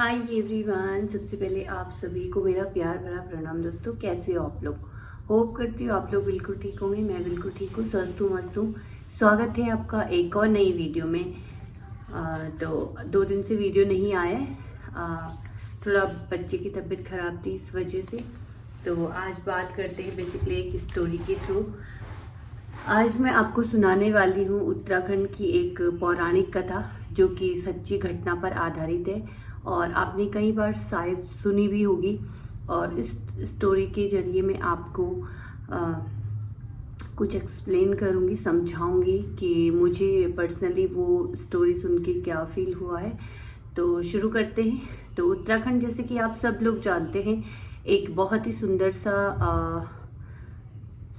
Hi everyone, सबसे पहले आप सभी को मेरा प्यार भरा प्रणाम। दोस्तों, कैसे हो आप लोग? होप करती हूँ आप लोग बिल्कुल ठीक होंगे। मैं बिल्कुल ठीक हूँ, स्वस्थ हूँ, मस्त हूँ। स्वागत है आपका एक और नई वीडियो में। तो 2 दिन से वीडियो नहीं आया है। थोड़ा बच्चे की तबीयत खराब थी, इस वजह से। तो आज बात करते हैं बेसिकली एक स्टोरी के थ्रू। आज मैं आपको सुनाने वाली हूँ उत्तराखंड की एक पौराणिक कथा, जो कि सच्ची घटना पर आधारित है और आपने कई बार शायद सुनी भी होगी। और इस स्टोरी के जरिए मैं आपको कुछ एक्सप्लेन करूँगी, समझाऊंगी कि मुझे पर्सनली वो स्टोरी सुन के क्या फील हुआ है। तो शुरू करते हैं। तो उत्तराखंड, जैसे कि आप सब लोग जानते हैं, एक बहुत ही सुंदर सा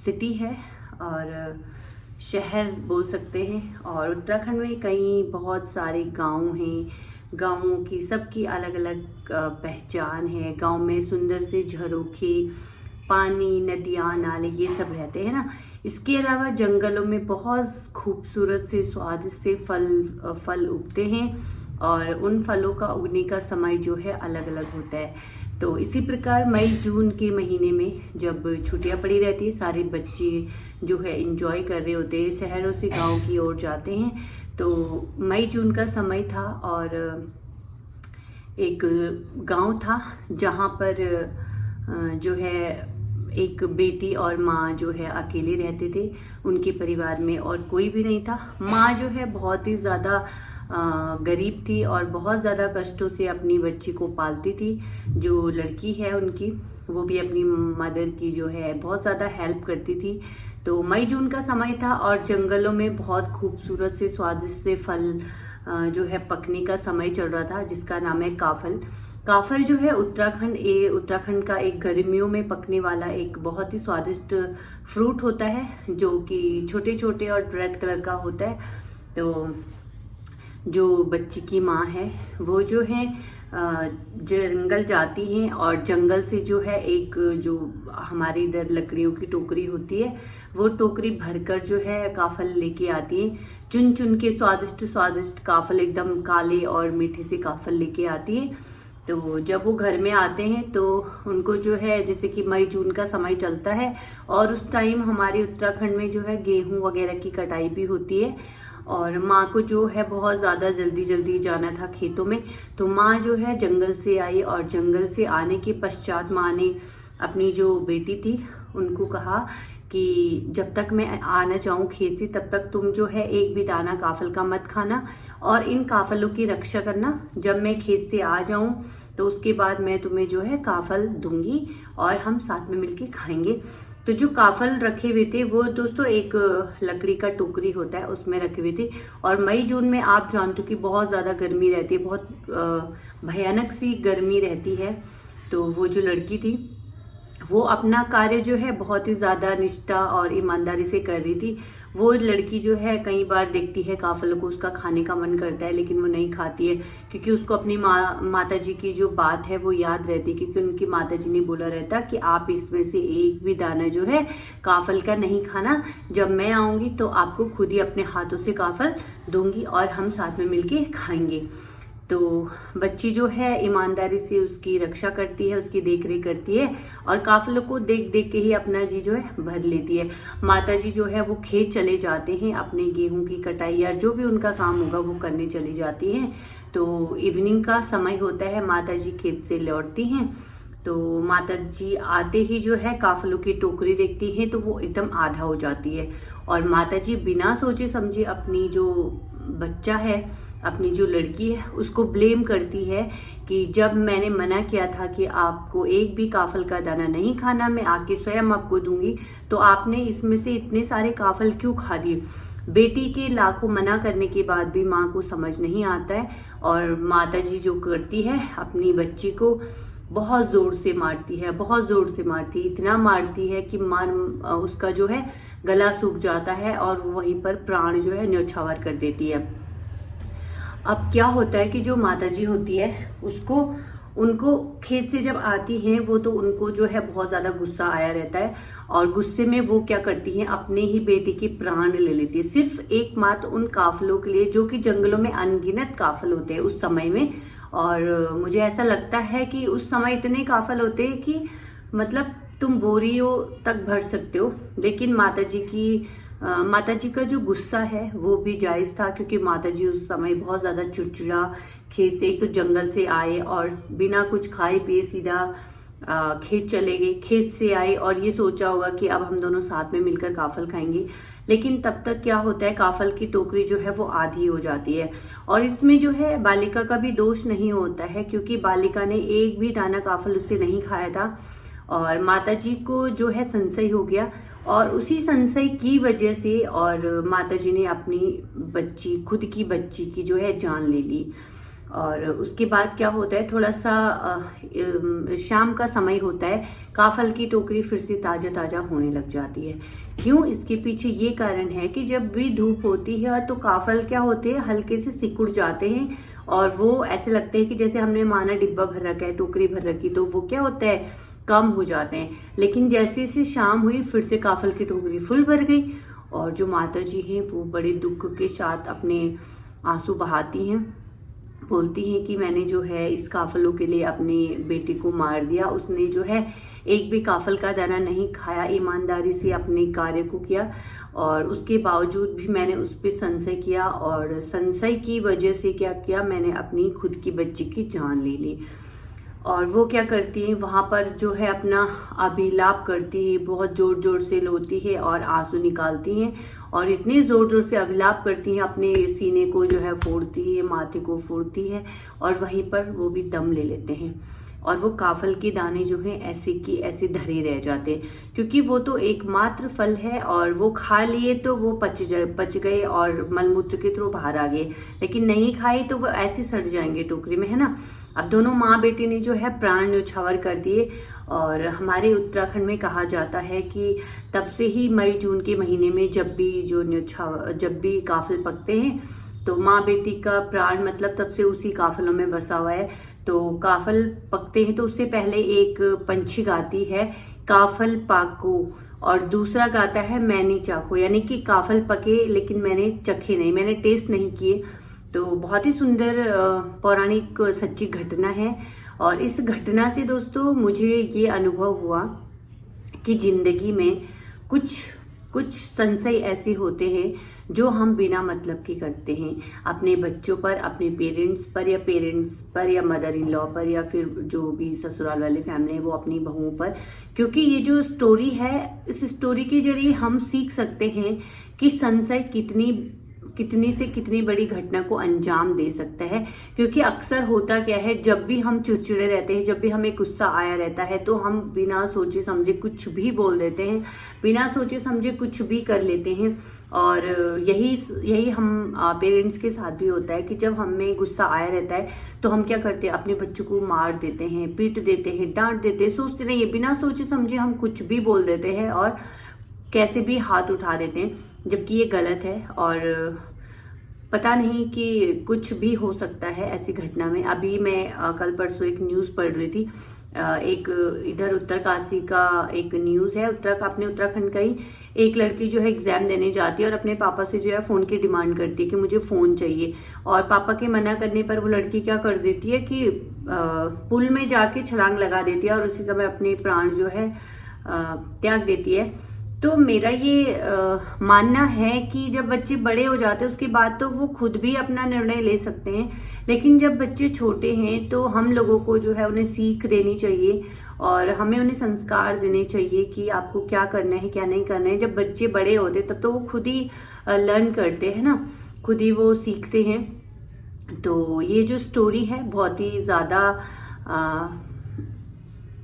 सिटी है और शहर बोल सकते हैं। और उत्तराखंड में कई बहुत सारे गांव हैं। गांवों की सबकी अलग अलग पहचान है। गांव में सुंदर से झरोखे, पानी, नदियाँ, नाले, ये सब रहते हैं ना। इसके अलावा जंगलों में बहुत खूबसूरत से स्वादिष्ट से फल उगते हैं और उन फलों का उगने का समय जो है अलग अलग होता है। तो इसी प्रकार मई जून के महीने में जब छुट्टियां पड़ी रहती है, सारे बच्चे जो है एंजॉय कर रहे होते हैं, शहरों से गांव की ओर जाते हैं। तो मई जून का समय था और एक गांव था जहां पर जो है एक बेटी और माँ जो है अकेले रहते थे। उनके परिवार में और कोई भी नहीं था। माँ जो है बहुत ही ज़्यादा गरीब थी और बहुत ज़्यादा कष्टों से अपनी बच्ची को पालती थी। जो लड़की है उनकी, वो भी अपनी मदर की जो है बहुत ज़्यादा हेल्प करती थी। तो मई जून का समय था और जंगलों में बहुत खूबसूरत से स्वादिष्ट से फल जो है पकने का समय चल रहा था, जिसका नाम है काफल। काफल जो है उत्तराखंड का एक गर्मियों में पकने वाला एक बहुत ही स्वादिष्ट फ्रूट होता है, जो कि छोटे छोटे और रेड कलर का होता है। तो जो बच्ची की माँ है वो जो है जंगल जाती हैं और जंगल से जो है एक जो हमारे इधर लकड़ियों की टोकरी होती है, वो टोकरी भरकर जो है काफल लेके आती है। चुन चुन के स्वादिष्ट स्वादिष्ट काफल, एकदम काले और मीठे से काफल लेके आती है। तो जब वो घर में आते हैं तो उनको जो है, जैसे कि मई जून का समय चलता है और उस टाइम हमारे उत्तराखंड में जो है गेहूं वगैरह की कटाई भी होती है। और माँ को जो है बहुत ज़्यादा जल्दी जल्दी जाना था खेतों में। तो माँ जो है जंगल से आई और जंगल से आने के पश्चात माँ ने अपनी जो बेटी थी उनको कहा कि जब तक मैं आना चाहूँ खेत से, तब तक तुम जो है एक भी दाना काफल का मत खाना और इन काफलों की रक्षा करना। जब मैं खेत से आ जाऊं तो उसके बाद मैं तुम्हें जो है काफल दूंगी और हम साथ में मिलके खाएंगे। तो जो काफल रखे हुए थे वो दोस्तों एक लकड़ी का टोकरी होता है, उसमें रखे हुए थे। और मई जून में आप जानते हो कि बहुत ज्यादा गर्मी रहती है, बहुत भयानक सी गर्मी रहती है। तो वो जो लड़की थी वो अपना कार्य जो है बहुत ही ज्यादा निष्ठा और ईमानदारी से कर रही थी। वो लड़की जो है कई बार देखती है काफल को, उसका खाने का मन करता है लेकिन वो नहीं खाती है, क्योंकि उसको अपनी माता जी की जो बात है वो याद रहती है। क्योंकि उनकी माता जी ने बोला रहता कि आप इसमें से एक भी दाना जो है काफल का नहीं खाना। जब मैं आऊंगी तो आपको खुद ही अपने हाथों से काफल दूंगी और हम साथ में मिलके खाएंगे। तो बच्ची जो है ईमानदारी से उसकी रक्षा करती है, उसकी देख रेख करती है और काफिलों को देख देख के ही अपना जी जो है भर लेती है। माता जी जो है वो खेत चले जाते हैं, अपने गेहूं की कटाई या जो भी उनका काम होगा वो करने चली जाती हैं। तो इवनिंग का समय होता है, माता जी खेत से लौटती हैं। तो माता जी आते ही जो है काफिलों की टोकरी देखती हैं तो वो एकदम आधा हो जाती है। और माता जी बिना सोचे समझे अपनी जो बच्चा है, अपनी जो लड़की है, उसको ब्लेम करती है कि जब मैंने मना किया था कि आपको एक भी काफल का दाना नहीं खाना, मैं आके स्वयं आपको दूंगी, तो आपने इसमें से इतने सारे काफल क्यों खा दिए। बेटी के लाखों मना करने के बाद भी माँ को समझ नहीं आता है और माता जी जो करती है अपनी बच्ची को बहुत जोर से मारती है, बहुत जोर से मारती है। इतना मारती है कि उसका जो है गला सूख जाता है और वहीं पर प्राण जो है न्यौछावर कर देती है। अब क्या होता है कि जो माताजी होती है उनको खेत से जब आती हैं वो, तो उनको जो है बहुत ज्यादा गुस्सा आया रहता है और गुस्से में वो क्या करती हैं, अपने ही बेटी के प्राण ले लेती है। सिर्फ एकमात्र उन काफिलों के लिए, जो कि जंगलों में अनगिनत काफिल होते हैं उस समय में, और मुझे ऐसा लगता है कि उस समय इतने काफल होते हैं कि मतलब तुम बोरियों तक भर सकते हो। लेकिन माता जी का जो गुस्सा है वो भी जायज था, क्योंकि माता जी उस समय बहुत ज्यादा चिड़चिड़ा, खेत से, एक तो जंगल से आए और बिना कुछ खाए पिए सीधा खेत चले गए। खेत से आए और ये सोचा होगा कि अब हम दोनों साथ में मिलकर काफल खाएंगे, लेकिन तब तक क्या होता है, काफल की टोकरी जो है वो आधी हो जाती है। और इसमें जो है बालिका का भी दोष नहीं होता है, क्योंकि बालिका ने एक भी दाना काफल उससे नहीं खाया था और माता जी को जो है संशय हो गया, और उसी संशय की वजह से और माता जी ने अपनी बच्ची, खुद की बच्ची की जो है जान ले ली। और उसके बाद क्या होता है, थोड़ा सा शाम का समय होता है, काफल की टोकरी फिर से ताजा ताजा होने लग जाती है। क्यों? इसके पीछे ये कारण है कि जब भी धूप होती है तो काफल क्या होते हैं, हल्के से सिकुड़ जाते हैं और वो ऐसे लगते हैं कि जैसे हमने माना डिब्बा भर रखा है, टोकरी भर रखी, तो वो क्या होता है, कम हो जाते हैं। लेकिन जैसे जैसे शाम हुई फिर से काफल की टोकरी फुल भर गई और जो माता जी हैं वो बड़े दुख के साथ अपने आंसू बहाती हैं, बोलती हैं कि मैंने जो है इस काफलों के लिए अपने बेटे को मार दिया। उसने जो है एक भी काफल का दाना नहीं खाया, ईमानदारी से अपने कार्य को किया और उसके बावजूद भी मैंने उस पर संशय किया और संशय की वजह से क्या किया, मैंने अपनी खुद की बच्ची की जान ले ली। और वो क्या करती है, वहां पर जो है अपना अभिलाप करती है, बहुत जोर जोर से रोती है और आंसू निकालती हैं और इतनी जोर जोर से अभिलाप करती हैं, अपने सीने को जो है फोड़ती है, माथे को फोड़ती है और वहीं पर वो भी दम ले लेते हैं। और वो काफल के दाने जो हैं ऐसे की ऐसे धरे रह जाते हैं, क्योंकि वो तो एकमात्र फल है और वो खा लिए तो वो पच गए और मलमूत्र के थ्रू बाहर आ गए, लेकिन नहीं खाई तो वो ऐसे सड़ जाएंगे टोकरी में, है ना। अब दोनों माँ बेटी ने जो है प्राण न्यौछावर कर दिए। और हमारे उत्तराखंड में कहा जाता है कि तब से ही मई जून के महीने में जब भी काफल पकते हैं तो माँ बेटी का प्राण मतलब तब से उसी काफलों में बसा हुआ है। तो काफल पकते हैं तो उससे पहले एक पंछी गाती है काफल पाको और दूसरा गाता है मैनी चाखो, यानी कि काफल पके लेकिन मैंने चखे नहीं, मैंने टेस्ट नहीं किए। तो बहुत ही सुंदर पौराणिक सच्ची घटना है। और इस घटना से दोस्तों मुझे ये अनुभव हुआ कि जिंदगी में कुछ संशय ऐसे होते हैं जो हम बिना मतलब के करते हैं, अपने बच्चों पर, अपने पेरेंट्स पर या मदर इन लॉ पर, या फिर जो भी ससुराल वाले फैमिली है वो अपनी बहुओं पर। क्योंकि ये जो स्टोरी है, इस स्टोरी के जरिए हम सीख सकते हैं कि संशय कितनी से कितनी बड़ी घटना को अंजाम दे सकता है। क्योंकि अक्सर होता क्या है, जब भी हम चिड़चिड़े रहते हैं, जब भी हमें गुस्सा आया रहता है तो हम बिना सोचे समझे कुछ भी बोल देते हैं, बिना सोचे समझे कुछ भी कर लेते हैं। और यही हम पेरेंट्स के साथ भी होता है कि जब हमें गुस्सा आया रहता है तो हम क्या करते हैं, अपने बच्चों को मार देते हैं, पीट देते हैं, डांट देते हैं, सोचते नहीं है, बिना सोचे समझे हम कुछ भी बोल देते हैं और कैसे भी हाथ उठा देते हैं, जबकि ये गलत है। और पता नहीं कि कुछ भी हो सकता है ऐसी घटना में। अभी मैं कल परसों एक न्यूज़ पढ़ रही थी, एक इधर उत्तरकाशी का एक न्यूज़ है, अपने उत्तराखंड का ही। एक लड़की जो है एग्जाम देने जाती है और अपने पापा से जो है फोन की डिमांड करती है कि मुझे फोन चाहिए, और पापा के मना करने पर वो लड़की क्या कर देती है कि पुल में जाके छलांग लगा देती है और उसी समय अपने प्राण जो है त्याग देती है। तो मेरा ये मानना है कि जब बच्चे बड़े हो जाते हैं उसके बाद तो वो खुद भी अपना निर्णय ले सकते हैं, लेकिन जब बच्चे छोटे हैं तो हम लोगों को जो है उन्हें सीख देनी चाहिए और हमें उन्हें संस्कार देने चाहिए कि आपको क्या करना है क्या नहीं करना है। जब बच्चे बड़े होते तब तो वो खुद ही लर्न करते हैं ना, खुद ही वो सीखते हैं। तो ये जो स्टोरी है बहुत ही ज्यादा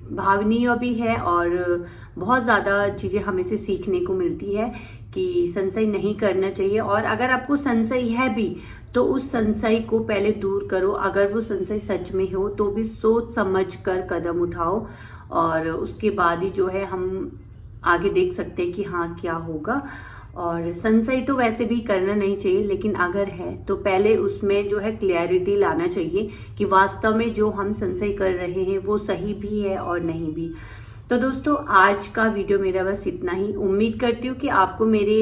भावनीय भी है और बहुत ज़्यादा चीज़ें हमें से सीखने को मिलती है कि संशय नहीं करना चाहिए। और अगर आपको संशय है भी तो उस संशय को पहले दूर करो, अगर वो संशय सच में हो तो भी सोच समझ कर कदम उठाओ और उसके बाद ही जो है हम आगे देख सकते हैं कि हाँ क्या होगा। और संशय तो वैसे भी करना नहीं चाहिए, लेकिन अगर है तो पहले उसमें जो है क्लैरिटी लाना चाहिए कि वास्तव में जो हम संशय कर रहे हैं वो सही भी है और नहीं भी। तो दोस्तों आज का वीडियो मेरा बस इतना ही। उम्मीद करती हूँ कि आपको मेरे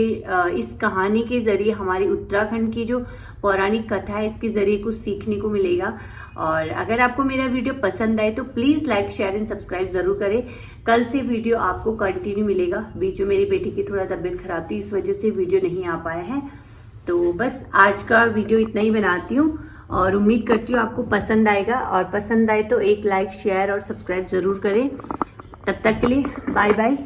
इस कहानी के जरिए, हमारी उत्तराखंड की जो पौराणिक कथा है इसके जरिए कुछ सीखने को मिलेगा। और अगर आपको मेरा वीडियो पसंद आए तो please like share and subscribe जरूर करें। कल से वीडियो आपको कंटिन्यू मिलेगा। बीच में मेरी बेटी की थोड़ा तबीयत खराब थी, इस वजह से वीडियो नहीं आ पाया है। तो बस आज का वीडियो इतना ही बनाती हूँ और उम्मीद करती हूँ आपको पसंद आएगा, और पसंद आए तो एक लाइक शेयर और सब्सक्राइब जरूर करें। तब तक के लिए बाय बाय।